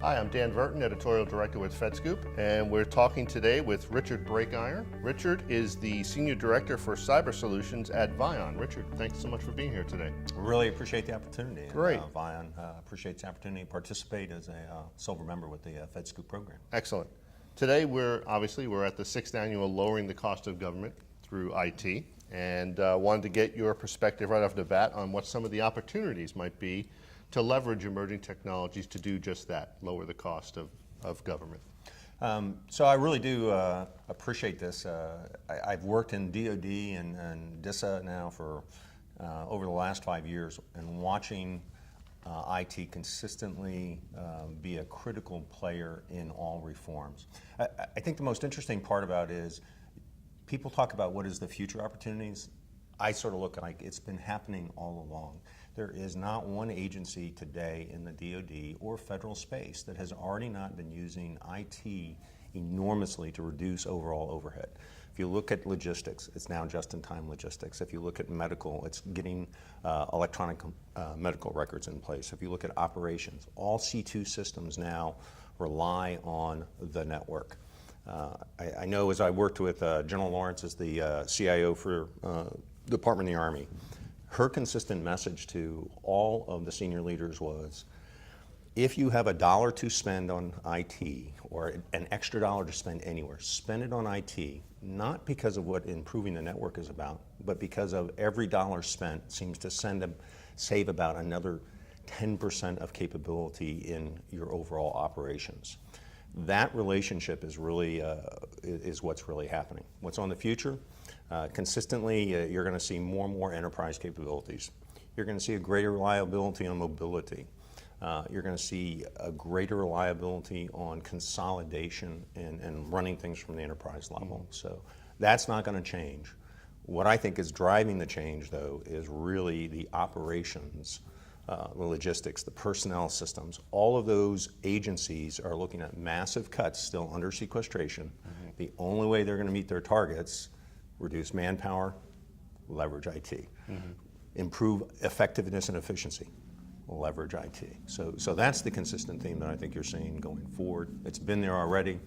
Hi, I'm Dan Verton, Editorial Director with FedScoop, and we're talking today with Richard Breakiron. Richard is the Senior Director for Cyber Solutions at ViON. Richard, thanks so much for being here today. Really appreciate the opportunity. Great. And, ViON appreciates the opportunity to participate as a silver member with the FedScoop program. Excellent. Today we're at the 6th annual Lowering the Cost of Government through IT, and wanted to get your perspective right off the bat on what some of the opportunities might be to leverage emerging technologies to do just that, lower the cost of government. So I really do appreciate this. I've worked in DoD and DISA now for over the last 5 years, and watching IT consistently be a critical player in all reforms. I think the most interesting part about it is people talk about what is the future opportunities. I sort of look at like it's been happening all along. There is not one agency today in the DoD or federal space that has already not been using IT enormously to reduce overall overhead. If you look at logistics, it's now just-in-time logistics. If you look at medical, it's getting electronic medical records in place. If you look at operations, all C2 systems now rely on the network. I know as I worked with General Lawrence as the CIO for Department of the Army, her consistent message to all of the senior leaders was, if you have $1 to spend on IT or an extra dollar to spend anywhere, spend it on IT, not because of what improving the network is about, but because of every dollar spent seems to save about another 10% of capability in your overall operations. That relationship is really is what's really happening. What's on the future? Consistently, you're going to see more and more enterprise capabilities. You're going to see a greater reliability on mobility. You're going to see a greater reliability on consolidation and running things from the enterprise level. So that's not going to change. What I think is driving the change, though, is really the operations, the logistics, the personnel systems. All of those agencies are looking at massive cuts still under sequestration. The only way they're going to meet their targets: reduce manpower, leverage IT. Improve effectiveness and efficiency, leverage IT. So that's the consistent theme that I think you're seeing going forward. It's been there already.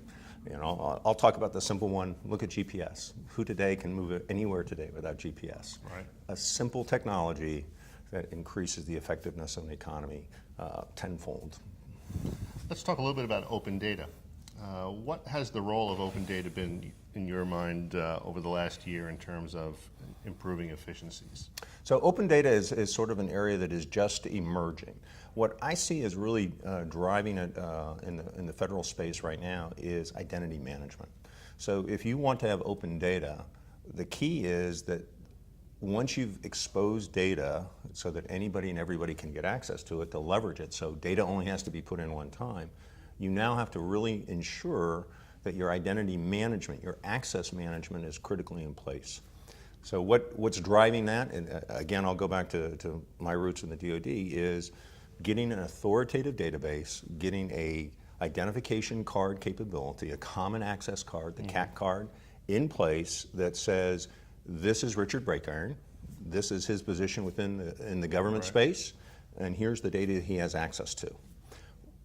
You know, I'll talk about the simple one. Look at GPS. Who today can move anywhere today without GPS? Right. A simple technology that increases the effectiveness of the economy tenfold. Let's talk a little bit about open data. What has the role of open data been in your mind over the last year in terms of improving efficiencies? So open data is sort of an area that is just emerging. What I see as really driving it in the federal space right now is identity management. So if you want to have open data, the key is that once you've exposed data so that anybody and everybody can get access to it, to leverage it, so data only has to be put in one time, you now have to really ensure that your identity management, your access management is critically in place. So what's driving that, and again, I'll go back to my roots in the DoD, is getting an authoritative database, getting a identification card capability, a common access card, the CAC card, in place that says, this is Richard Breakiron, this is his position in the government space, and here's the data he has access to.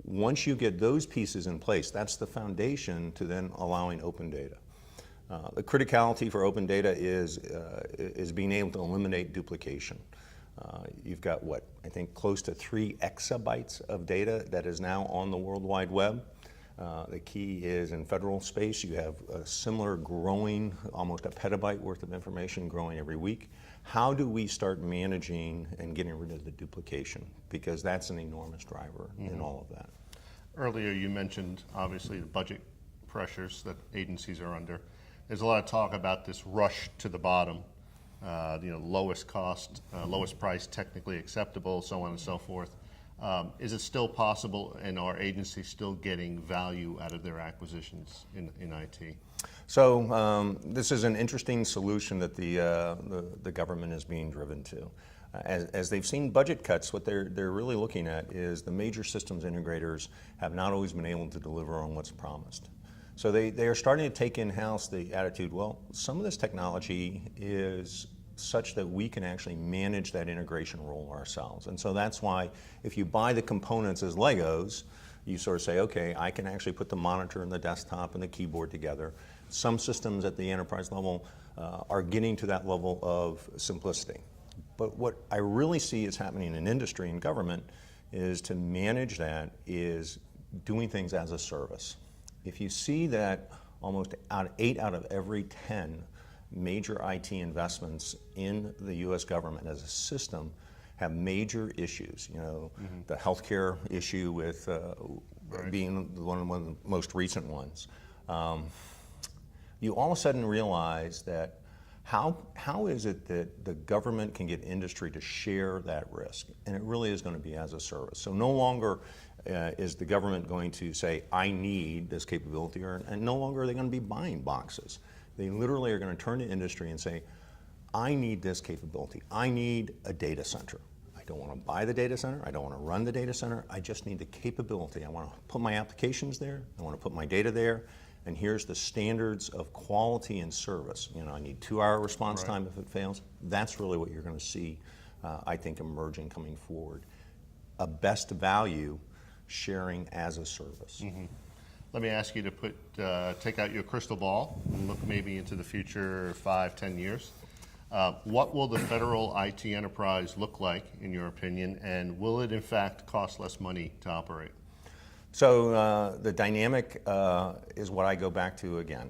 Once you get those pieces in place, that's the foundation to then allowing open data. The criticality for open data is being able to eliminate duplication. You've got I think close to 3 exabytes of data that is now on the World Wide Web. The key is in federal space, you have a similar growing, almost a petabyte worth of information growing every week. How do we start managing and getting rid of the duplication? Because that's an enormous driver in all of that. Earlier you mentioned, obviously, the budget pressures that agencies are under. There's a lot of talk about this rush to the bottom, lowest cost, lowest price, technically acceptable, so on and so forth. Is it still possible, and are agencies still getting value out of their acquisitions in IT? So this is an interesting solution that the government is being driven to. As they've seen budget cuts, what they're really looking at is the major systems integrators have not always been able to deliver on what's promised. So they are starting to take in-house the attitude, well, some of this technology is such that we can actually manage that integration role ourselves. And so that's why if you buy the components as Legos, you sort of say, okay, I can actually put the monitor and the desktop and the keyboard together. Some systems at the enterprise level are getting to that level of simplicity. But what I really see is happening in industry and government is to manage that is doing things as a service. If you see that almost 8 out of every 10 major IT investments in the US government as a system have major issues, the healthcare issue with being one of the most recent ones. You all of a sudden realize that how is it that the government can get industry to share that risk? And it really is going to be as a service. So no longer is the government going to say, I need this capability, and no longer are they going to be buying boxes. They literally are going to turn to industry and say, I need this capability. I need a data center. I don't want to buy the data center. I don't want to run the data center. I just need the capability. I want to put my applications there. I want to put my data there. And here's the standards of quality and service. I need 2-hour response time if it fails. That's really what you're going to see, I think, emerging coming forward. A best value sharing as a service. Mm-hmm. Let me ask you to take out your crystal ball and look maybe into the future 5-10 years. What will the federal IT enterprise look like, in your opinion, and will it in fact cost less money to operate? So the dynamic is what I go back to again.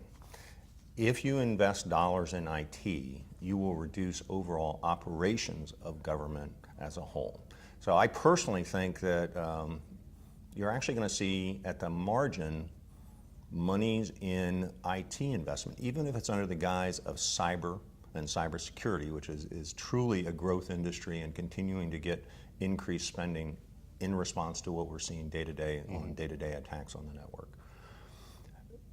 If you invest dollars in IT, you will reduce overall operations of government as a whole. So I personally think that you're actually going to see at the margin monies in IT investment, even if it's under the guise of cyber and cybersecurity, which is truly a growth industry and continuing to get increased spending in response to what we're seeing day-to-day on day-to-day attacks on the network.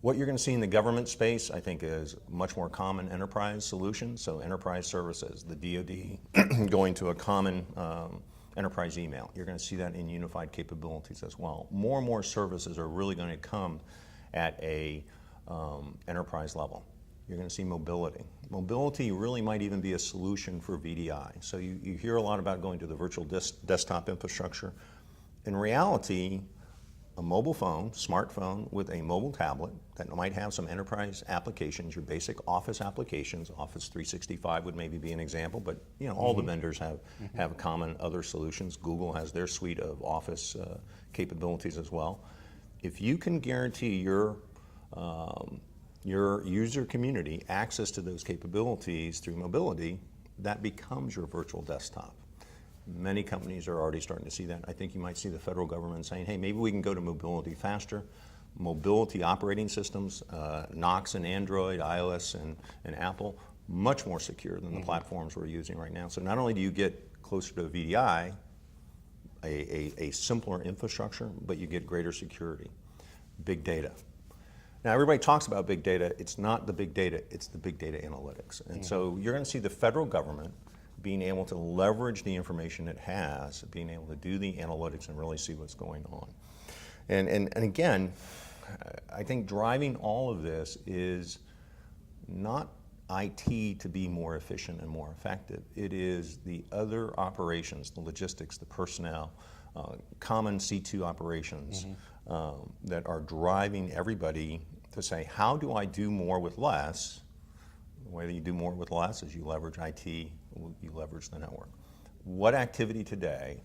What you're going to see in the government space, I think, is much more common enterprise solutions, so enterprise services, the DoD going to a common enterprise email. You're going to see that in unified capabilities as well. More and more services are really going to come at a enterprise level. You're going to see mobility. Mobility really might even be a solution for VDI. So you hear a lot about going to the virtual desktop infrastructure. In reality, a mobile phone, smartphone with a mobile tablet that might have some enterprise applications, your basic Office applications, Office 365 would maybe be an example, but all the vendors have common other solutions. Google has their suite of Office capabilities as well. If you can guarantee your user community access to those capabilities through mobility, that becomes your virtual desktop. Many companies are already starting to see that. I think you might see the federal government saying, hey, maybe we can go to mobility faster. Mobility operating systems, Knox and Android, iOS and Apple, much more secure than the platforms we're using right now. So not only do you get closer to VDI, a simpler infrastructure, but you get greater security. Big data. Now everybody talks about big data. It's not the big data, it's the big data analytics. And so you're going to see the federal government being able to leverage the information it has, being able to do the analytics and really see what's going on. And again, I think driving all of this is not IT to be more efficient and more effective. It is the other operations, the logistics, the personnel, common C2 operations that are driving everybody to say, how do I do more with less? The way that you do more with less is you leverage IT, you leverage the network. What activity today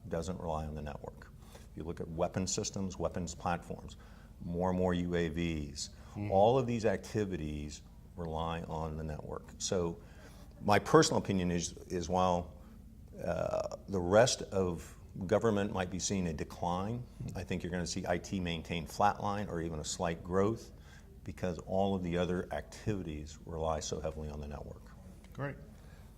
doesn't rely on the network? If you look at weapon systems, weapons platforms, more and more UAVs, all of these activities rely on the network. So my personal opinion is while the rest of government might be seeing a decline, I think you're going to see IT maintain flatline or even a slight growth because all of the other activities rely so heavily on the network. Great.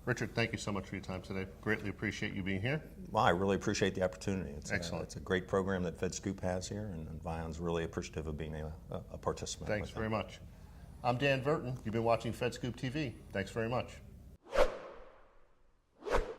Richard, thank you so much for your time today. Greatly appreciate you being here. Well, I really appreciate the opportunity. Excellent. It's a great program that FedScoop has here, and ViON's really appreciative of being a participant. Thanks very much. I'm Dan Verton. You've been watching FedScoop TV. Thanks very much.